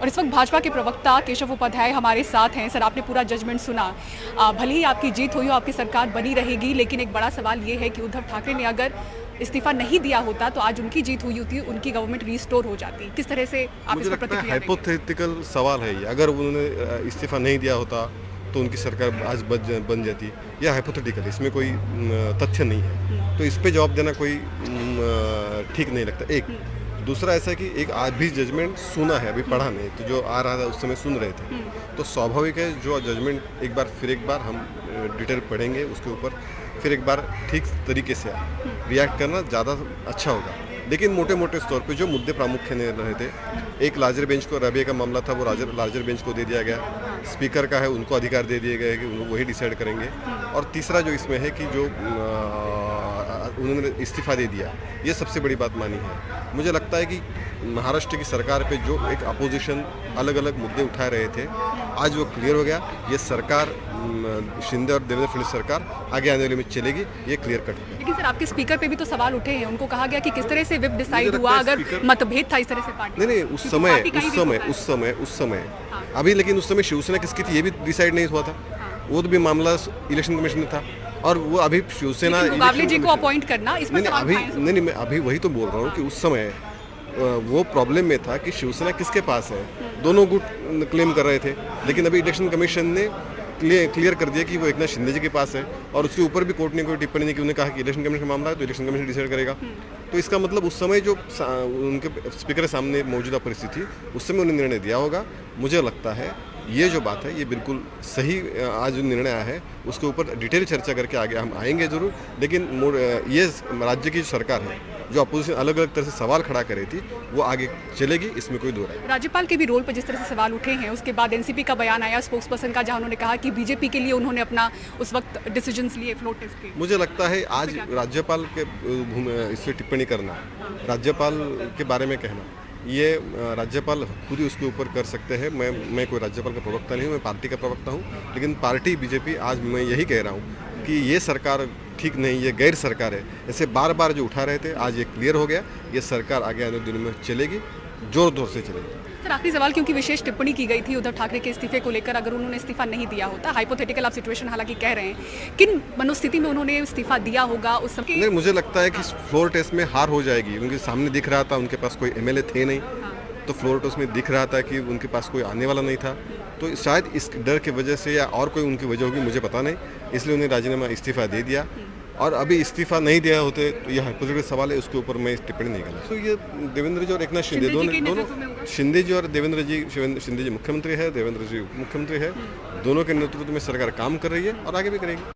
और इस वक्त भाजपा के प्रवक्ता केशव उपाध्याय हमारे साथ हैं। सर, आपने पूरा जजमेंट सुना। भले ही आपकी जीत हुई हो, आपकी सरकार बनी रहेगी, लेकिन एक बड़ा सवाल ये है कि उद्धव ठाकरे ने अगर इस्तीफा नहीं दिया होता तो आज उनकी जीत हुई होती, उनकी गवर्नमेंट रिस्टोर हो जाती। किस तरह से आप इस पर प्रतिक्रिया देंगे? हाइपोथेटिकल सवाल है ये। अगर उन्होंने इस्तीफा नहीं दिया होता तो उनकी सरकार आज बन जाती। यह हाइपोथेटिकल, इसमें कोई तथ्य नहीं है, तो इस पे जवाब देना कोई ठीक नहीं लगता। एक दूसरा ऐसा है कि एक आज भी जजमेंट सुना है, अभी पढ़ा नहीं, तो जो आ रहा था उस समय सुन रहे थे, तो स्वाभाविक है जो जजमेंट एक बार हम डिटेल पढ़ेंगे, उसके ऊपर फिर एक बार ठीक तरीके से रिएक्ट करना ज़्यादा अच्छा होगा। लेकिन मोटे मोटे तौर पे जो मुद्दे प्रामुख्य ने रहे थे, एक लार्जर बेंच को, रबिया का मामला था, वो लार्जर बेंच को दे दिया गया। स्पीकर का है, उनको अधिकार दे दिए गए कि वही डिसाइड करेंगे। और तीसरा जो इसमें है कि जो उन्होंने इस्तीफा दे दिया, ये सबसे बड़ी बात मानी है। मुझे लगता है कि महाराष्ट्र की सरकार पे जो एक अपोजिशन अलग अलग मुद्दे उठा रहे थे, आज वो क्लियर हो गया। ये सरकार, शिंदे और देवेंद्र फडणवीस सरकार आगे आने वाले में चलेगी, ये क्लियर कट है। लेकिन सर, आपके स्पीकर पे भी तो सवाल उठे हैं। उनको कहा गया कि किस तरह से विप डिसाइड हुआ, अगर मतभेद था इस तरह से पार्टी। नहीं, उस समय अभी, लेकिन उस समय शिवसेना किसकी थी ये भी डिसाइड नहीं हुआ था। वो तो भी मामला इलेक्शन कमीशन में था, और वो अभी शिवसेना मुकाबले जी को अपॉइंट करना, इसमें नहीं, मैं अभी वही तो बोल रहा हूँ कि उस समय वो प्रॉब्लम में था कि शिवसेना किसके पास है, दोनों गुट क्लेम कर रहे थे। लेकिन अभी इलेक्शन कमीशन ने क्लियर कर दिया कि वो एकनाथ शिंदे जी के पास है, और उसके ऊपर भी कोर्ट ने कोई टिप्पणी नहीं की। उन्होंने कहा कि इलेक्शन कमीशन का मामला है तो इलेक्शन कमीशन डिसाइड करेगा। तो इसका मतलब उस समय जो उनके स्पीकर के सामने मौजूदा परिस्थिति, उस समय उन्हें निर्णय दिया होगा। मुझे लगता है ये जो बात है ये बिल्कुल सही, आज जो निर्णय आया है उसके ऊपर डिटेल चर्चा करके आगे हम आएंगे ज़रूर। लेकिन ये राज्य की जो सरकार है, जो अपोजिशन अलग अलग तरह से सवाल खड़ा कर रही थी, वो आगे चलेगी, इसमें कोई दो राय नहीं। राज्यपाल के भी रोल पर जिस तरह से सवाल उठे हैं, उसके बाद एनसीपी का बयान आया स्पोक्स पर्सन का, जहां उन्होंने कहा कि बीजेपी के लिए उन्होंने अपना उस वक्त डिसीजंस लिए फ्लोर टेस्ट के। मुझे लगता है आज राज्यपाल के इस पर टिप्पणी करना, राज्यपाल के बारे में कहना, ये राज्यपाल खुद ही उसके ऊपर कर सकते हैं। मैं कोई राज्यपाल का प्रवक्ता नहीं हूँ, मैं पार्टी का प्रवक्ता हूँ। लेकिन पार्टी बीजेपी, आज मैं यही कह रहा हूँ कि ये सरकार ठीक नहीं, ये गैर सरकार है। ऐसे बार बार जो उठा रहे थे, आज ये क्लियर हो गया। ये सरकार आगे आने दिनों में चलेगी, जोर से चलेगी। सर, आखिरी सवाल, क्योंकि विशेष टिप्पणी की गई थी उद्धव ठाकरे के इस्तीफे को लेकर, अगर उन्होंने इस्तीफा नहीं दिया होता, हाइपोथेटिकल आप सिचुएशन हालांकि कह रहे हैं, किन मनोस्थिति में उन्होंने इस्तीफा दिया होगा उस समय? नहीं, मुझे लगता है कि फ्लोर टेस्ट में हार हो जाएगी, क्योंकि सामने दिख रहा था उनके पास कोई एमएलए थे नहीं। तो फ्लोर टेस्ट में दिख रहा था कि उनके पास कोई आने वाला नहीं था। तो शायद इस डर की वजह से या और कोई उनकी वजह होगी, मुझे पता नहीं, इसलिए उन्हें राजीनामा इस्तीफा दे दिया। और अभी इस्तीफा नहीं दिया होते तो यह हाइपोथेटिकल सवाल है, उसके ऊपर मैं टिप्पणी नहीं करना। तो ये देवेंद्र जी और एकनाथ शिंदे दोनों शिंदे जी और देवेंद्र जी, शिंदे जी मुख्यमंत्री है, देवेंद्र जी उप मुख्यमंत्री है, दोनों के नेतृत्व में सरकार काम कर रही है और आगे भी करेगी।